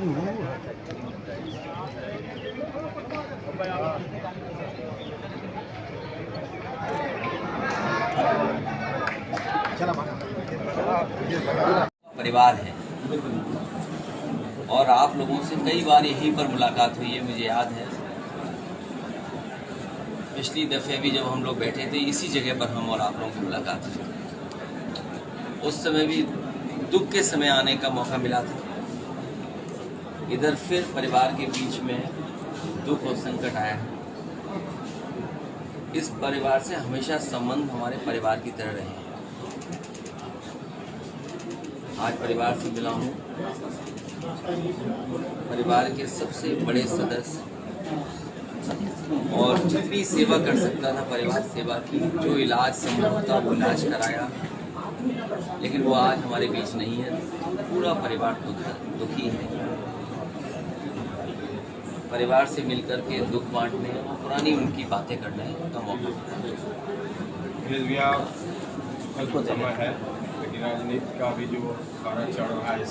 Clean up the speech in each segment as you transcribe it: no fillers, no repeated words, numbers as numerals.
परिवार है और आप लोगों से कई बार यहीं पर मुलाकात हुई है। मुझे याद है पिछली दफ़े भी जब हम लोग बैठे थे इसी जगह पर हम और आप लोगों की मुलाकात हुई। उस समय भी दुख के समय आने का मौका मिला था। इधर फिर परिवार के बीच में दुख और संकट आया है। इस परिवार से हमेशा संबंध हमारे परिवार की तरह रहे हैं। आज परिवार से मिला हूँ, परिवार के सबसे बड़े सदस्य, और जितनी सेवा कर सकता था परिवार सेवा की। जो इलाज संभव था वो इलाज कराया, लेकिन वो आज हमारे बीच नहीं है। पूरा परिवार दुखी है। परिवार से मिलकर के दुख बांटने, पुरानी उनकी बातें करने का मौका मिला। समय है, लेकिन राजनीति का भी जो कारण चढ़ रहा है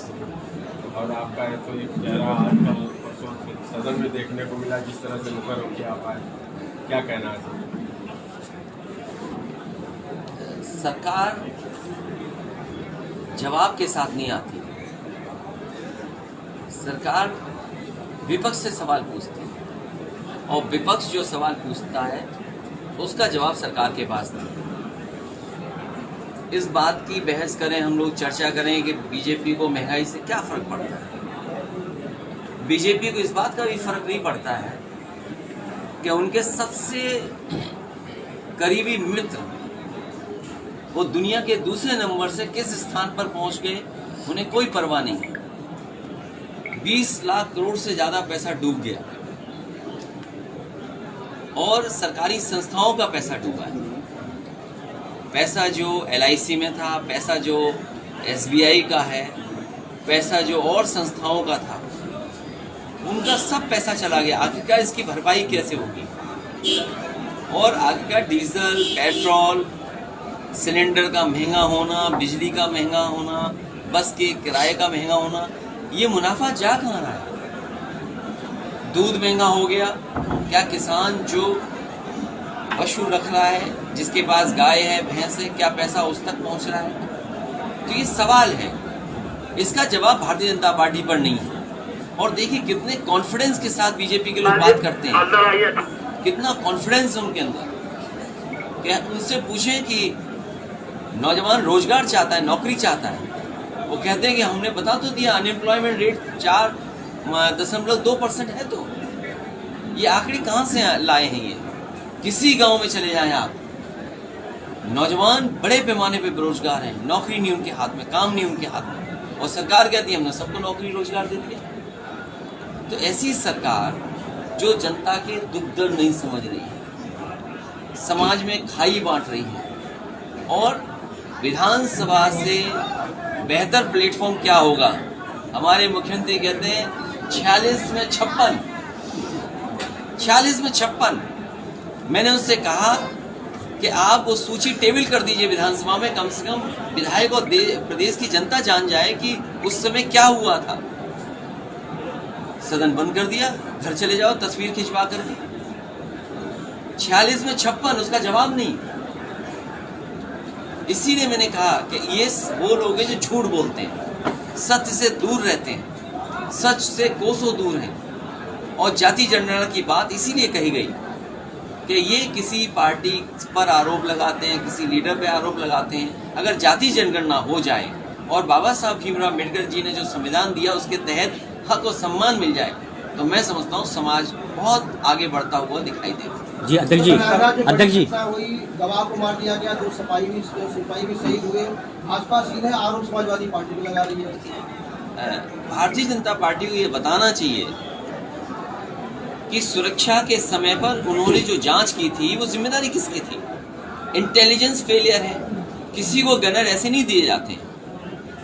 और आपका है तो एक चेहरा आजकल परसों सदन में देखने को मिला, जिस तरह से मुखर होकर आप आए, क्या कहना है? सरकार जवाब के साथ नहीं आती। सरकार विपक्ष से सवाल पूछती है और विपक्ष जो सवाल पूछता है उसका जवाब सरकार के पास नहीं। इस बात की बहस करें, हम लोग चर्चा करें कि बीजेपी को महंगाई से क्या फर्क पड़ता है। बीजेपी को इस बात का भी फर्क नहीं पड़ता है कि उनके सबसे करीबी मित्र वो दुनिया के दूसरे नंबर से किस स्थान पर पहुंच गए, उन्हें कोई परवाह नहीं। 20 लाख करोड़ से ज़्यादा पैसा डूब गया और सरकारी संस्थाओं का पैसा डूबा है। पैसा जो LIC में था, पैसा जो SBI का है, पैसा जो और संस्थाओं का था, उनका सब पैसा चला गया। आखिरकार इसकी भरपाई कैसे होगी? और आखिरकार डीजल, पेट्रोल, सिलेंडर का महंगा होना, बिजली का महंगा होना, बस के किराए का महंगा होना, ये मुनाफा जा कहाँ रहा है? दूध महंगा हो गया। क्या किसान जो पशु रख रहा है, जिसके पास गाय है, भैंस है, क्या पैसा उस तक पहुंच रहा है? तो ये सवाल है, इसका जवाब भारतीय जनता पार्टी पर नहीं है। और देखिए कितने कॉन्फिडेंस के साथ बीजेपी के लोग बात करते हैं, कितना कॉन्फिडेंस है उनके अंदर। क्या उनसे पूछें कि नौजवान रोजगार चाहता है, नौकरी चाहता है, वो कहते हैं कि हमने बता तो दिया अनएम्प्लॉयमेंट रेट 4.2% है। तो ये आंकड़े कहाँ से लाए हैं? ये किसी गांव में चले जाएं आप, नौजवान बड़े पैमाने पे बेरोजगार हैं, नौकरी नहीं उनके हाथ में, काम नहीं उनके हाथ में, और सरकार कहती है हमने सबको नौकरी रोजगार दे दिया। तो ऐसी सरकार जो जनता के दुख दर्द नहीं समझ रही है, समाज में खाई बांट रही है। और विधानसभा से बेहतर प्लेटफॉर्म क्या होगा? हमारे मुख्यमंत्री कहते हैं 46 में 56। मैंने उससे कहा कि आप वो सूची टेबल कर दीजिए विधानसभा में, कम से कम विधायक और प्रदेश की जनता जान जाए कि उस समय क्या हुआ था। सदन बंद कर दिया, घर चले जाओ, तस्वीर खिंचवा कर दी। 46 में 56, उसका जवाब नहीं। इसीलिए मैंने कहा कि ये वो लोग हैं जो झूठ बोलते हैं, सत्य से दूर रहते हैं, सच से कोसों दूर हैं। और जाति जनगणना की बात इसीलिए कही गई कि ये किसी पार्टी पर आरोप लगाते हैं, किसी लीडर पे आरोप लगाते हैं। अगर जाति जनगणना हो जाए और बाबा साहब भीमराव अम्बेडकर जी ने जो संविधान दिया उसके तहत हक और सम्मान मिल जाए, तो मैं समझता हूँ समाज बहुत आगे बढ़ता हुआ दिखाई देगा। जी अध्यक्ष जी गवाह को मार दिया गया, 2 सिपाही भी शहीद हुए। आसपास सीधे आरोप समाजवादी पार्टी को लगा रही है। भारतीय जनता पार्टी को ये बताना चाहिए कि सुरक्षा के समय पर उन्होंने जो जांच की थी वो जिम्मेदारी किसकी थी? इंटेलिजेंस फेलियर है। किसी को गनर ऐसे नहीं दिए जाते हैं।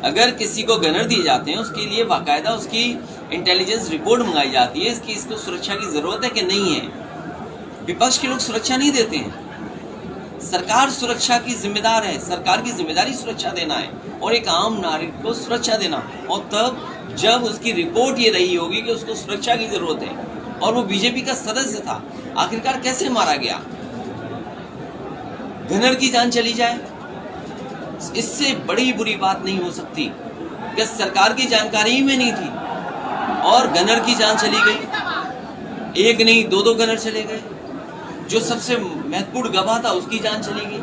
अगर किसी को गनर दिए जाते हैं उसके लिए बाकायदा उसकी इंटेलिजेंस रिपोर्ट मंगाई जाती है, इसको सुरक्षा की जरूरत है कि नहीं है। विपक्ष के लोग सुरक्षा नहीं देते हैं। सरकार सुरक्षा की जिम्मेदार है, सरकार की जिम्मेदारी सुरक्षा देना है और एक आम नागरिक को सुरक्षा देना। और तब जब उसकी रिपोर्ट ये रही होगी कि उसको सुरक्षा की जरूरत है और वो बीजेपी का सदस्य था, आखिरकार कैसे मारा गया? घनर की जान चली जाए, इससे बड़ी बुरी बात नहीं हो सकती कि सरकार की जानकारी ही में नहीं थी और घनर की जान चली गई। एक नहीं, दो घनर चले गए। जो सबसे महत्वपूर्ण गवाह था उसकी जान चली गई।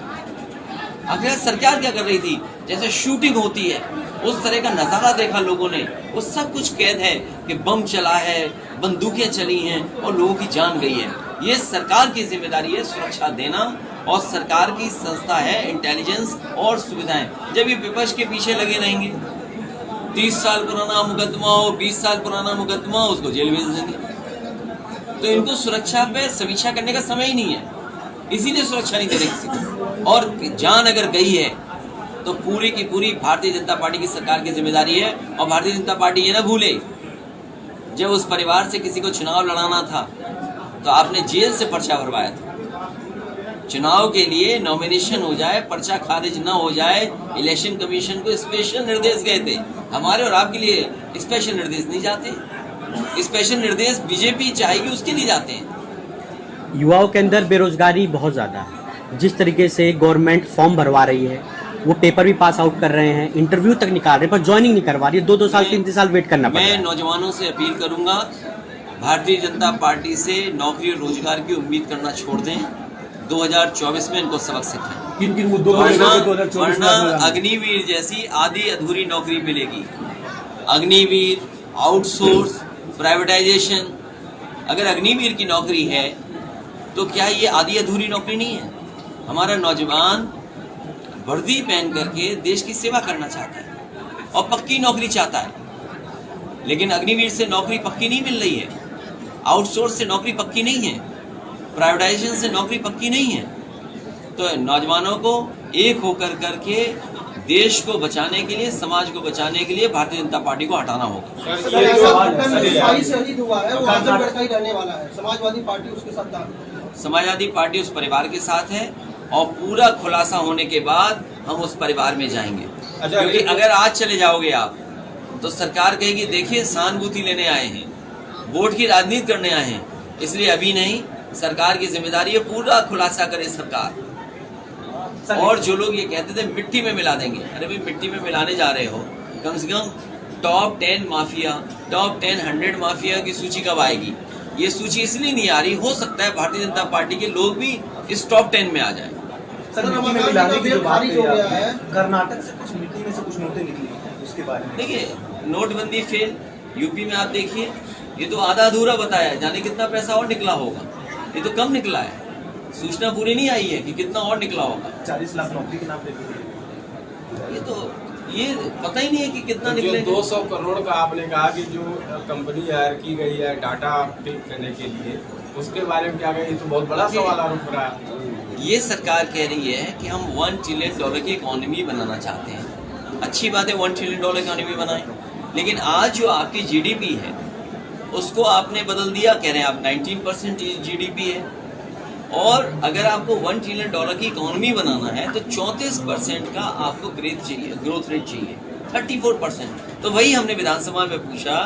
आखिर सरकार क्या कर रही थी? जैसे शूटिंग होती है उस तरह का नजारा देखा लोगों ने। वो सब कुछ कैद है कि बम चला है, बंदूकें चली हैं और लोगों की जान गई है। ये सरकार की जिम्मेदारी है सुरक्षा देना और सरकार की संस्था है इंटेलिजेंस और सुविधाएं। जब ये विपक्ष के पीछे लगे रहेंगे, 30 साल पुराना मुकदमा हो, 20 साल पुराना मुकदमा हो, उसको जेल भेज देंगे। तो इनको सुरक्षा पे समीक्षा करने का समय ही नहीं है, इसीलिए सुरक्षा नहीं दे रही किसी को। और जान अगर गई है तो पूरी की पूरी भारतीय जनता पार्टी की सरकार की जिम्मेदारी है। और भारतीय जनता पार्टी ये ना भूले, जब उस परिवार से किसी को चुनाव लड़ाना था तो आपने जेल से पर्चा भरवाया था। चुनाव के लिए नॉमिनेशन हो जाए, पर्चा खारिज न हो जाए, इलेक्शन कमीशन को स्पेशल निर्देश गए थे। हमारे और आपके लिए स्पेशल निर्देश नहीं जाते। स्पेशल निर्देश बीजेपी चाहेगी उसके लिए जाते हैं। युवाओं के अंदर बेरोजगारी बहुत ज़्यादा है। जिस तरीके से गवर्नमेंट फॉर्म भरवा रही है, वो पेपर भी पास आउट कर रहे हैं, इंटरव्यू तक निकाल रहे हैं, पर ज्वाइनिंग नहीं करवा रही है। 2 साल 3 साल वेट करना पड़ता है। मैं नौजवानों से अपील करूंगा, भारतीय जनता पार्टी से नौकरी और रोजगार की उम्मीद करना छोड़ दें। 2024 में इनको सबक सिखाएं। किन मुद्दों वरना अग्निवीर जैसी आधी अधूरी नौकरी मिलेगी। Agniveer, outsource, privatisation. अगर अग्निवीर की नौकरी है तो क्या ये आधी अधूरी नौकरी नहीं है? हमारा नौजवान वर्दी पहन करके देश की सेवा करना चाहता है और पक्की नौकरी चाहता है, लेकिन अग्निवीर से नौकरी पक्की नहीं मिल रही है, आउटसोर्स से नौकरी पक्की नहीं है, प्राइवेटाइजेशन से नौकरी पक्की नहीं है। तो नौजवानों को एक होकर करके देश को बचाने के लिए, समाज को बचाने के लिए भारतीय जनता पार्टी को हटाना होगा। समाजवादी पार्टी उस परिवार के साथ है और पूरा खुलासा होने के बाद हम उस परिवार में जाएंगे। क्योंकि अगर आज चले जाओगे आप तो सरकार कहेगी देखिए सहानुभूति लेने आए हैं, वोट की राजनीति करने आए हैं, इसलिए अभी नहीं। सरकार की जिम्मेदारी है पूरा खुलासा करे सरकार। और जो लोग ये कहते थे मिट्टी में मिला देंगे, अरे भाई मिट्टी में मिलाने जा रहे हो, कम से कम टॉप 10 माफिया, टॉप 10 100 माफिया की सूची कब आएगी? ये सूची इसलिए नहीं आ रही, हो सकता है भारतीय जनता पार्टी के लोग भी इस टॉप 10 में आ जाए। कर्नाटक से कुछ मिट्टी में से कुछ नोटें निकली, उसके बारे में देखिए, नोटबंदी फेल, यूपी में आप देखिए, ये तो आधा अधूरा बताया, जाने कितना पैसा और निकला होगा। ये तो कम निकला है, सूचना पूरी नहीं आई है कि कितना और निकला होगा। 40 लाख नौकरी के नाम पे ये पता ही नहीं है कि कितना निकले। 200 करोड़ का आपने कहा कि जो कंपनी हायर की गई है डाटा अपडेट करने के लिए, उसके बारे में क्या कहें? ये तो बहुत बड़ा सवाल आरोप रहा है। ये सरकार कह रही है कि हम $1 ट्रिलियन की इकोनॉमी बनाना चाहते हैं। अच्छी बात है, $1 ट्रिलियन इकोनॉमी बनाएं, लेकिन आज जो आपकी जीडीपी है उसको आपने बदल दिया, कह रहे हैं आप 19% जीडीपी है। और अगर आपको $1 ट्रिलियन की इकोनॉमी बनाना है तो 34% का आपको ग्रोथ रेट चाहिए, 34%। तो वही हमने विधानसभा में पूछा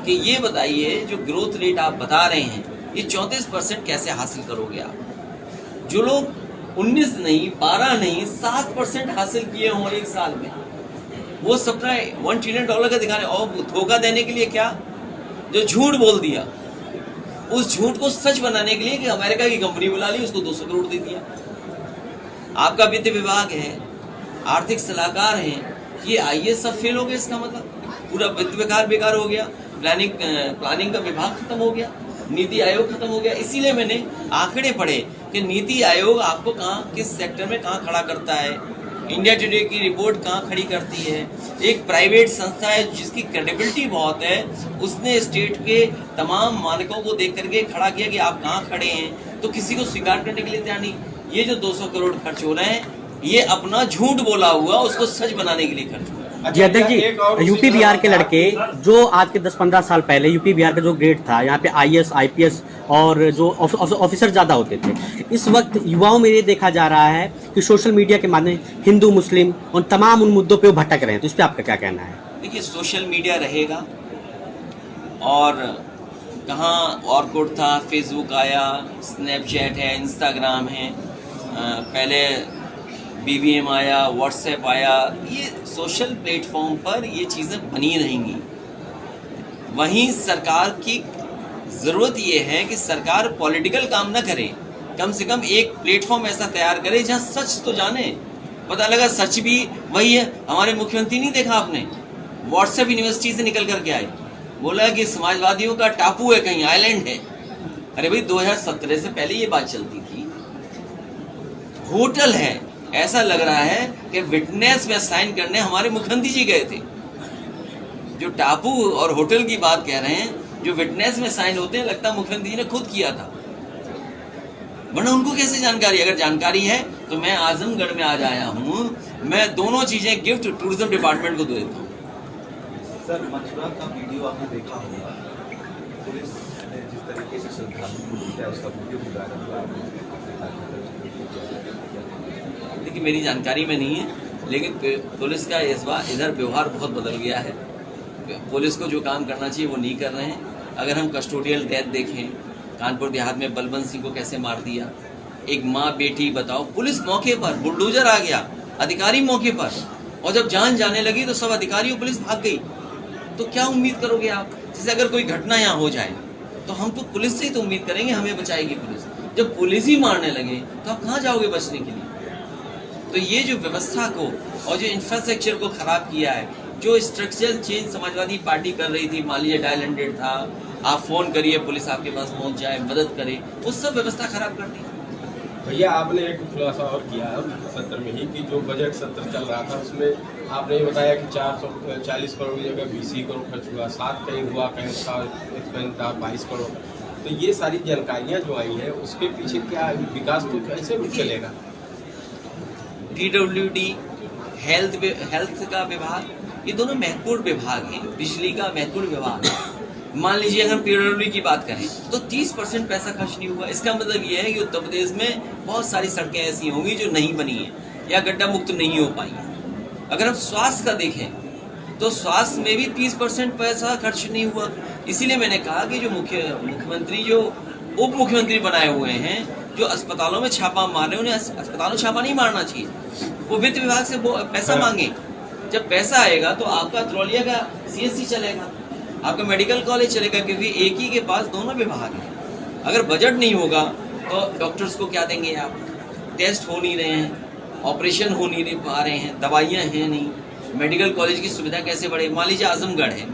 कि ये बताइए जो ग्रोथ रेट आप बता रहे हैं ये 34% कैसे हासिल करोगे आप? जो लोग 19 नहीं, 12 नहीं, 7% हासिल किए हों एक साल में, वो सपना $1 ट्रिलियन का दिखा रहे। और धोखा देने के लिए क्या, जो झूठ बोल दिया, उस झूठ को सच बनाने के लिए कि अमेरिका की कंपनी बुला ली, उसको 200 करोड़ दे दिया। आपका वित्त विभाग है, आर्थिक सलाहकार हैं, ये आईएएस सब फेल हो गए, इसका मतलब पूरा वित्त विभाग बेकार हो गया, प्लानिंग का विभाग खत्म हो गया, नीति आयोग खत्म हो गया। इसीलिए मैंने आंकड़े पढ़े कि नीति आयोग आपको कहाँ, किस सेक्टर में कहाँ खड़ा करता है, इंडिया टुडे की रिपोर्ट कहाँ खड़ी करती है। एक प्राइवेट संस्था है जिसकी क्रेडिबिलिटी बहुत है, उसने स्टेट के तमाम मानकों को देख करके खड़ा किया कि आप कहाँ खड़े हैं, तो किसी को स्वीकार करने के लिए तैयार नहीं। ये जो 200 करोड़ खर्च हो रहे हैं, ये अपना झूठ बोला हुआ उसको सच बनाने के लिए खर्च हो रहा है। जी अध्यक्ष एक और जी, यूपी बिहार के लड़के जो आज के 10-15 साल पहले यूपी बिहार का जो ग्रेड था, यहाँ पे आईएएस आईपीएस और जो ऑफिसर ज्यादा होते थे, इस वक्त युवाओं में ये देखा जा रहा है कि सोशल मीडिया के माध्यम हिंदू मुस्लिम उन तमाम उन मुद्दों पे वो भटक रहे हैं, तो इस पे आपका क्या कहना है? देखिए, सोशल मीडिया रहेगा और कहाँ ऑर्कुट था, फेसबुक आया, स्नैपचैट है, इंस्टाग्राम है, पहले BBM आया, व्हाट्सएप आया, ये सोशल प्लेटफॉर्म पर ये चीज़ें बनी रहेंगी। वहीं सरकार की ज़रूरत ये है कि सरकार पॉलिटिकल काम ना करे, कम से कम एक प्लेटफॉर्म ऐसा तैयार करे जहाँ सच तो जाने। पता लगा सच भी वही है। हमारे मुख्यमंत्री नहीं देखा आपने, व्हाट्सएप यूनिवर्सिटी से निकल करके आए, बोला कि समाजवादियों का टापू है, कहीं आइलैंड है। अरे भाई, 2017 से पहले ये बात चलती थी। होटल है, ऐसा लग रहा है कि विटनेस में साइन करने हमारे मुख्यमंत्री जी गए थे। जो टापू और होटल की बात कह रहे हैं, जो विटनेस में साइन होते हैं, लगता है मुख्यमंत्री जी ने खुद किया था, वरना उनको कैसे जानकारी? अगर जानकारी है तो मैं आजमगढ़ में आज आया हूँ, मैं दोनों चीजें गिफ्ट टूरिज्म डिपार्टमेंट को देता हूँ। सर, मथुरा का वीडियो आपने देखा होगा, पुलिस ने जिस तरीके से श्रद्धालुओं को लूटा है, उसका वीडियो भी वायरल हुआ है। देखिए, मेरी जानकारी में नहीं है, लेकिन पुलिस का इस बार इधर व्यवहार बहुत बदल गया है। पुलिस को जो काम करना चाहिए वो नहीं कर रहे हैं। अगर हम कस्टोडियल डेथ देखें, कानपुर देहात में बलवंत सिंह को कैसे मार दिया, एक माँ बेटी, बताओ, पुलिस मौके पर, बुलडोजर आ गया, अधिकारी मौके पर, और जब जान जाने लगी तो सब अधिकारी और पुलिस भाग गई। तो क्या उम्मीद करोगे आप? जैसे अगर कोई घटना यहाँ हो जाए तो हम तो पुलिस से ही तो उम्मीद करेंगे हमें बचाएगी पुलिस। जब पुलिस ही मारने लगे तो आप कहाँ जाओगे बचने के लिए? तो ये जो व्यवस्था को और जो इंफ्रास्ट्रक्चर को खराब किया है, जो स्ट्रक्चरल चेंज समाजवादी पार्टी कर रही थी, मान लीजिए डायल 100 था, आप फोन करिए पुलिस आपके पास पहुंच जाए, मदद करे, वो सब व्यवस्था खराब कर दी। भैया, आपने एक खुलासा और किया है सत्र में ही कि जो बजट सत्र चल रहा था उसमें आपने ये बताया कि 440 करोड़ की जगह 20 करोड़ खर्च हुआ, 7 कहीं हुआ, कहीं था 22 करोड़। तो ये सारी जानकारियाँ जो आई हैं उसके पीछे क्या विकास तो कैसे चलेगा? PWD, हेल्थ का विभाग, ये दोनों महत्वपूर्ण विभाग हैं। बिजली का महत्वपूर्ण विभाग है। मान लीजिए अगर हम PWD की बात करें तो 30% पैसा खर्च नहीं हुआ। इसका मतलब ये है कि उत्तर प्रदेश में बहुत सारी सड़कें ऐसी होंगी जो नहीं बनी है या गड्ढा मुक्त नहीं हो पाई है। अगर हम स्वास्थ्य का देखें तो स्वास्थ्य में भी 30% पैसा खर्च नहीं हुआ। इसीलिए मैंने कहा कि जो मुख्यमंत्री जो उप मुख्यमंत्री बनाए हुए हैं, जो अस्पतालों में छापा मार रहे हैं, उन्हें अस्पतालों में छापा नहीं मारना चाहिए। वो वित्त विभाग से पैसा मांगे। जब पैसा आएगा तो आपका त्रोलिया का CSC चलेगा, आपका मेडिकल कॉलेज चलेगा, क्योंकि एक ही के पास दोनों विभाग हैं। अगर बजट नहीं होगा तो डॉक्टर्स को क्या देंगे आप? टेस्ट हो नहीं रहे हैं, ऑपरेशन हो नहीं पा रहे हैं, दवाइयाँ हैं नहीं, मेडिकल कॉलेज की सुविधा कैसे बढ़े? मान लीजिए आजमगढ़ है,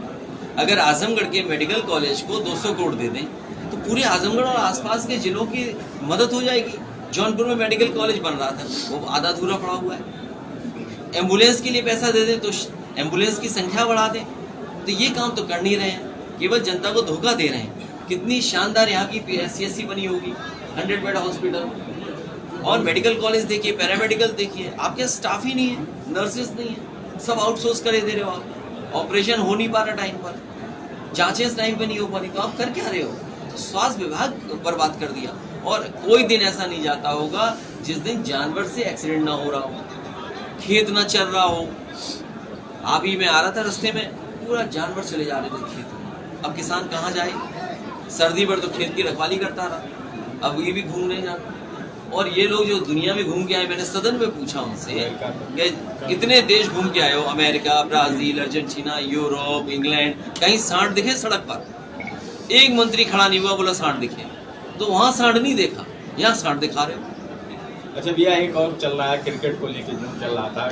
अगर आजमगढ़ के मेडिकल कॉलेज को 200 करोड़ दे दें तो पूरे आजमगढ़ और आसपास के जिलों की मदद हो जाएगी। जौनपुर में मेडिकल कॉलेज बन रहा था, वो आधा अधूरा पड़ा हुआ है। एम्बुलेंस के लिए पैसा दे दें तो एम्बुलेंस की संख्या बढ़ा दें। तो ये काम तो कर नहीं रहे हैं, केवल जनता को धोखा दे रहे हैं। कितनी शानदार यहाँ की CSC बनी होगी, 100 बेड हॉस्पिटल, और मेडिकल कॉलेज देखिए, पैरामेडिकल देखिए, आपके स्टाफ ही नहीं है, नर्सेस नहीं है, सब आउटसोर्स करे दे रहे हो आप। ऑपरेशन हो नहीं पा रहा टाइम पर, जांचें टाइम पर नहीं हो पा रही, तो आप कर क्या रहे हो? तो स्वास्थ्य विभाग बर्बाद कर दिया। और कोई दिन ऐसा नहीं जाता होगा जिस दिन जानवर से एक्सीडेंट ना हो रहा हो, खेत ना चल रहा हो। अभी मैं आ रहा था रास्ते में, पूरा जानवर चले जा रहे थे खेत में। अब किसान कहाँ जाए? सर्दी पर तो खेत की रखवाली करता रहा, अब ये भी घूमने जाना। और ये लोग जो दुनिया में घूम के आए, मैंने सदन में पूछा उनसे कि कितने देश घूम के आए हो? America, Brazil, Argentina, Europe, England, कहीं सांड दिखे सड़क पर? एक मंत्री खड़ा नहीं हुआ बोला सांड दिखे। तो वहाँ सांड नहीं देखा, यहाँ सांड दिखा रहे हो। अच्छा भैया, एक और चल रहा है क्रिकेट को लेके जो चल रहा था,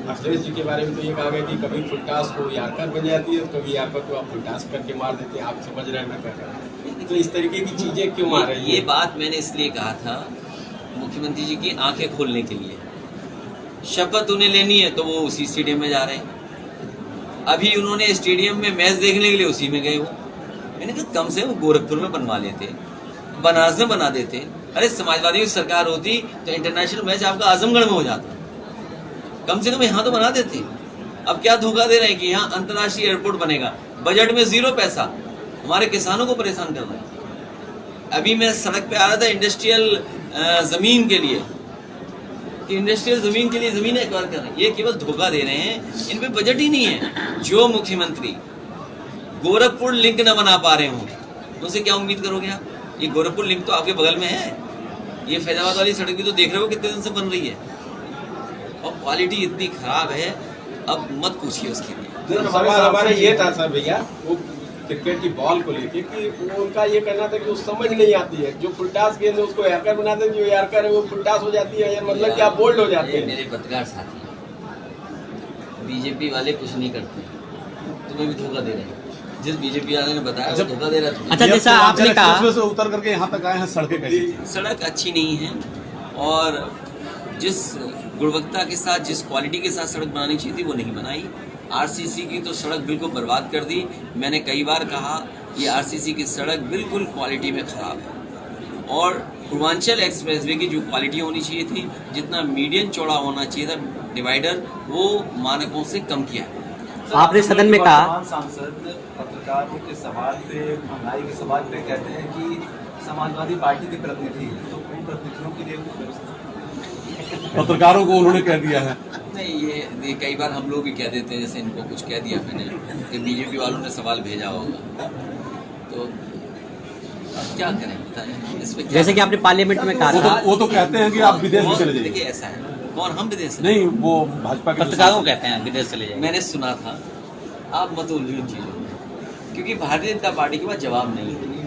अखिलेश जी के बारे में तो ये कहा गया कि कभी फुलटास को यारकर बन जाती है, कभी यारकर को आप फुलटास करके मार देते हैं, आप समझ रहे हैं ना कर रहे हैं। तो इस तरीके की चीज़ें क्यों आ रही है? ये बात मैंने इसलिए कहा था मुख्यमंत्री जी की आंखें खोलने के लिए। शपथ उन्हें लेनी है तो वो उसी स्टेडियम में जा रहे हैं। अभी उन्होंने स्टेडियम में मैच देखने के लिए उसी में गए वो। मैंने कहा कम से कम गोरखपुर में बनवा लेते, बनारस में बना देते। अरे समाजवादी की सरकार होती तो इंटरनेशनल मैच आपका आजमगढ़ में हो जाता, कम से कम यहाँ तो बना देते। अब क्या धोखा दे रहे हैं कि यहाँ अंतर्राष्ट्रीय एयरपोर्ट बनेगा, बजट में 0 पैसा, हमारे किसानों को परेशान कर रहे हैं। अभी मैं सड़क पे आ रहा था इंडस्ट्रियल जमीन के लिए, कि इंडस्ट्रियल जमीन के लिए जमीन एक्वायर कर रहे हैं, ये केवल धोखा दे रहे हैं, इन पे बजट ही नहीं है। जो मुख्यमंत्री गोरखपुर लिंक न बना पा रहे हो, उनसे क्या उम्मीद करोगे आप? ये गोरखपुर लिंक तो आपके बगल में है, ये फैजाबाद वाली सड़क भी तो देख रहे हो कितने दिन से बन रही है, और क्वालिटी इतनी खराब है, अब मत पूछिए उसके लिए। हमारा ये था सर भैया, वो क्रिकेट की बॉल को लेके कि वो उनका ये कहना था कि वो समझ नहीं आती है, जो फुलटास गेंद है उसको एयरकर बनाते हैं, जो एयरकर है वो फुलटास हो जाती है, मतलब कि आप बोल्ड हो जाते हैं। मेरे पत्रकार साथी, बीजेपी वाले कुछ नहीं करते, तुम्हें भी धोखा दे रहे हैं। जिस बीजेपी वाले ने बताया वो धोखा दे रहा था। अच्छा, जैसा आपने कहा उसमें से उतर करके यहाँ तक आए हैं, सड़कें कैसी थी? सड़क अच्छी नहीं है, और जिस गुणवत्ता के साथ, जिस क्वालिटी के साथ सड़क बनानी चाहिए थी वो नहीं बनाई। आरसीसी की तो सड़क बिल्कुल बर्बाद कर दी। मैंने कई बार कहा ये आरसीसी की सड़क बिल्कुल क्वालिटी में खराब है, और पूर्वांचल एक्सप्रेसवे की जो क्वालिटी होनी चाहिए थी, जितना मीडियम चौड़ा होना चाहिए था डिवाइडर, वो मानकों से कम किया। आपने सदन में कहा, वर्तमान सांसद पत्रकारों के सवाल पे, महंगाई के सवाल पे कहते हैं कि समाजवादी पार्टी के प्रतिनिधि, तो उन प्रतिनिधियों के लिए कुछ व्यवस्था? पत्रकारों को उन्होंने कह दिया है। नहीं, ये कई बार हम लोग भी कह देते हैं, जैसे इनको कुछ कह दिया मैंने कि बीजेपी वालों ने सवाल भेजा होगा, तो अब क्या करें बताएं इस पे। जैसे कि आपने पार्लियामेंट में कहा था, वो तो कहते हैं कि आप विदेश भी चले जाइए। देखिए ऐसा है, कौन? हम विदेश से? नहीं, वो भाजपा के पत्रकारों को कहते हैं विदेश चले जाए। मैंने सुना था, आप मत उलझिए उन चीज़ों में, क्योंकि भारतीय जनता पार्टी के पास जवाब नहीं है।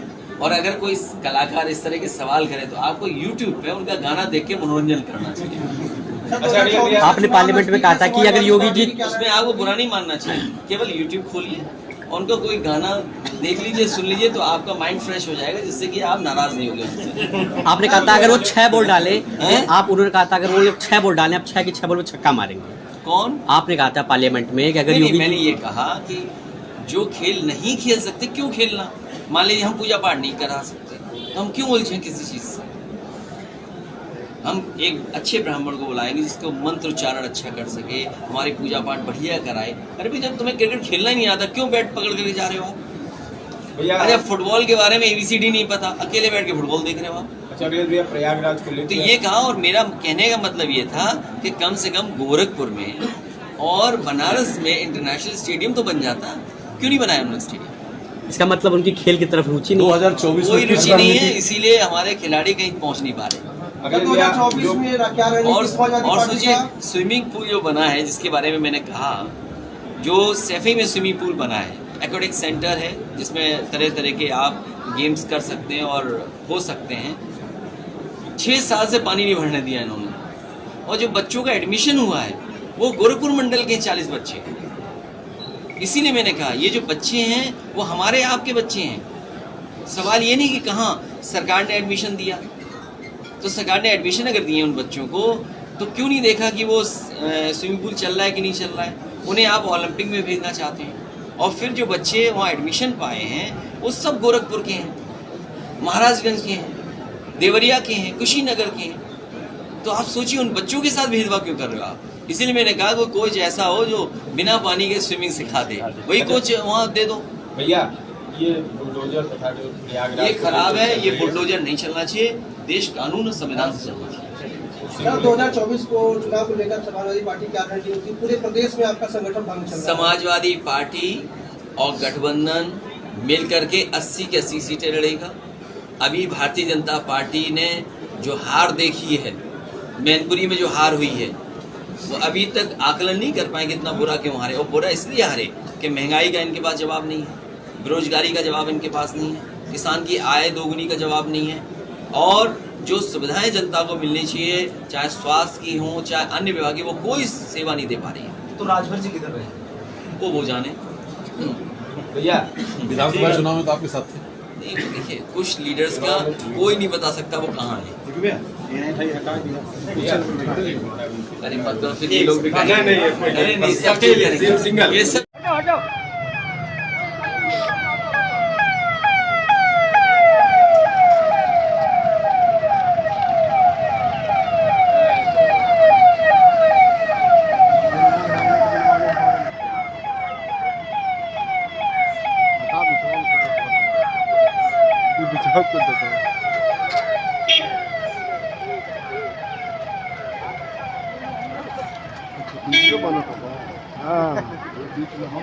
और अगर कोई कलाकार इस तरह के सवाल करे तो आपको YouTube पे उनका गाना देख के मनोरंजन करना चाहिए। आपने पार्लियामेंट में कहा था कि अगर योगी जी, उसमें आपको बुरा नहीं मानना चाहिए, केवल YouTube खोलिए, उनका कोई गाना देख लीजिए, सुन लीजिए, तो आपका माइंड फ्रेश हो जाएगा, जिससे कि आप नाराज नहीं होंगे उनसे। आपने कहा था अगर वो 6 बॉल डाले, उन्होंने कहा था अगर वो लोग 6 बॉल डालें, आप 6 की 6 बॉल में छक्का मारेंगे। कौन? आपने कहा था पार्लियामेंट में कि अगर नहीं, योगी मैंने जी, ये कहा कि जो खेल नहीं खेल सकते क्यों खेलना। मान लीजिए हम पूजा पाठ नहीं करा सकते, तो हम क्यों उलझें किसी चीज से? हम एक अच्छे ब्राह्मण को बुलाएंगे जिसको मंत्र उच्चारण अच्छा कर सके, हमारी पूजा पाठ बढ़िया कराए। अरे भाई, जब तुम्हें क्रिकेट खेलना ही नहीं आता, क्यों बैट पकड़ करके जा रहे हो आप? भैया अरे फुटबॉल के बारे में ABCD नहीं पता, अकेले बैठ के फुटबॉल देख रहे हो आप। अच्छा भैया, प्रयागराज को तो लेकर ये कहा, और मेरा कहने का मतलब ये था कि कम से कम गोरखपुर में और बनारस में इंटरनेशनल स्टेडियम तो बन जाता, क्यों नहीं बनाया उन्होंने स्टेडियम? इसका मतलब उनकी खेल की तरफ रुचि नहीं है। 2024 कोई में किस रुचि नहीं है, रणनीति? इसीलिए हमारे खिलाड़ी कहीं पहुंच नहीं पा रहे। अगर भैया 2024 जो- में क्या रणनीति समाजवादी और पार्टी सोचिए, का? स्विमिंग पूल जो बना है, जिसके बारे में मैंने कहा, जो सैफी में स्विमिंग पूल बना है, एक्वेटिक सेंटर है, जिसमें तरह तरह के आप गेम्स कर सकते हैं और हो सकते हैं। 6 साल से पानी नहीं भरने दिया इन्होंने, और जो बच्चों का एडमिशन हुआ है वो गोरखपुर मंडल के 40 बच्चे हैं। इसीलिए मैंने कहा ये जो बच्चे हैं वो हमारे आपके बच्चे हैं। सवाल ये नहीं कि कहाँ सरकार ने एडमिशन दिया, तो सरकार ने एडमिशन अगर दिए उन बच्चों को, तो क्यों नहीं देखा कि वो स्विमिंग पूल चल रहा है कि नहीं चल रहा है? उन्हें आप ओलंपिक में भेजना चाहते हैं, और फिर जो बच्चे वहाँ एडमिशन पाए हैं वो सब गोरखपुर के हैं, महाराजगंज के हैं, देवरिया के हैं, कुशीनगर के हैं। तो आप सोचिए उन बच्चों के साथ भेदभाव क्यों कर रहे हो आप? इसीलिए मैंने कहा कोई कोच ऐसा हो जो बिना पानी के स्विमिंग सिखा दे, वही कोच वहाँ दे दो। भैया ये बुलडोजर तथा जो प्रयागराज ये को खराब है, लेकर ये चल रही बुलडोजर नहीं चलना चाहिए, देश कानून और संविधान से चलना चाहिए। सर 2024 को चुनाव को लेकर समाजवादी पार्टी क्या रणनीति होती है? पूरे प्रदेश में आपका संगठन भंग चल रहा है। समाजवादी पार्टी और गठबंधन मिल करके 80 की 80 सीटें लड़ेगा। अभी भारतीय जनता पार्टी ने जो हार देखी है, मैनपुरी में जो हार हुई है, वो अभी तक आकलन नहीं कर पाए कितना बुरा क्यों हारे। और बुरा इसलिए हारे कि महंगाई का इनके पास जवाब नहीं है, बेरोजगारी का जवाब इनके पास नहीं है, किसान की आय दोगुनी का जवाब नहीं है, और जो सुविधाएं जनता को मिलनी चाहिए, चाहे स्वास्थ्य की हो चाहे अन्य विभाग की, वो कोई सेवा नहीं दे पा रही है। तो राजभर जी किधर रहे? वो जाने। भैया विधानसभा चुनाव में तो आपके साथ थे। नहीं, देखिए कुछ लीडर्स का कोई नहीं बता सकता वो कहाँ है। भैया अरे मत करो, फिर ये लोग भी नहीं, नहीं, अरे नहीं, सब अकेले, ठीक है, सिंगल। ये सब बहुत कुछ देते हैं। वीडियो बना था हाँ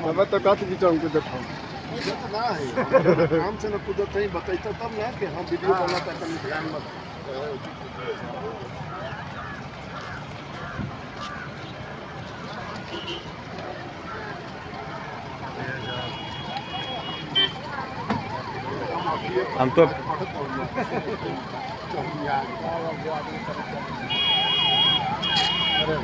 हमें तो काट भी हमको देखा ना है हम से ना कुदरत नहीं बताइए तब ना कि हम वीडियो बना था कहीं ध्यान मत हम तो अरे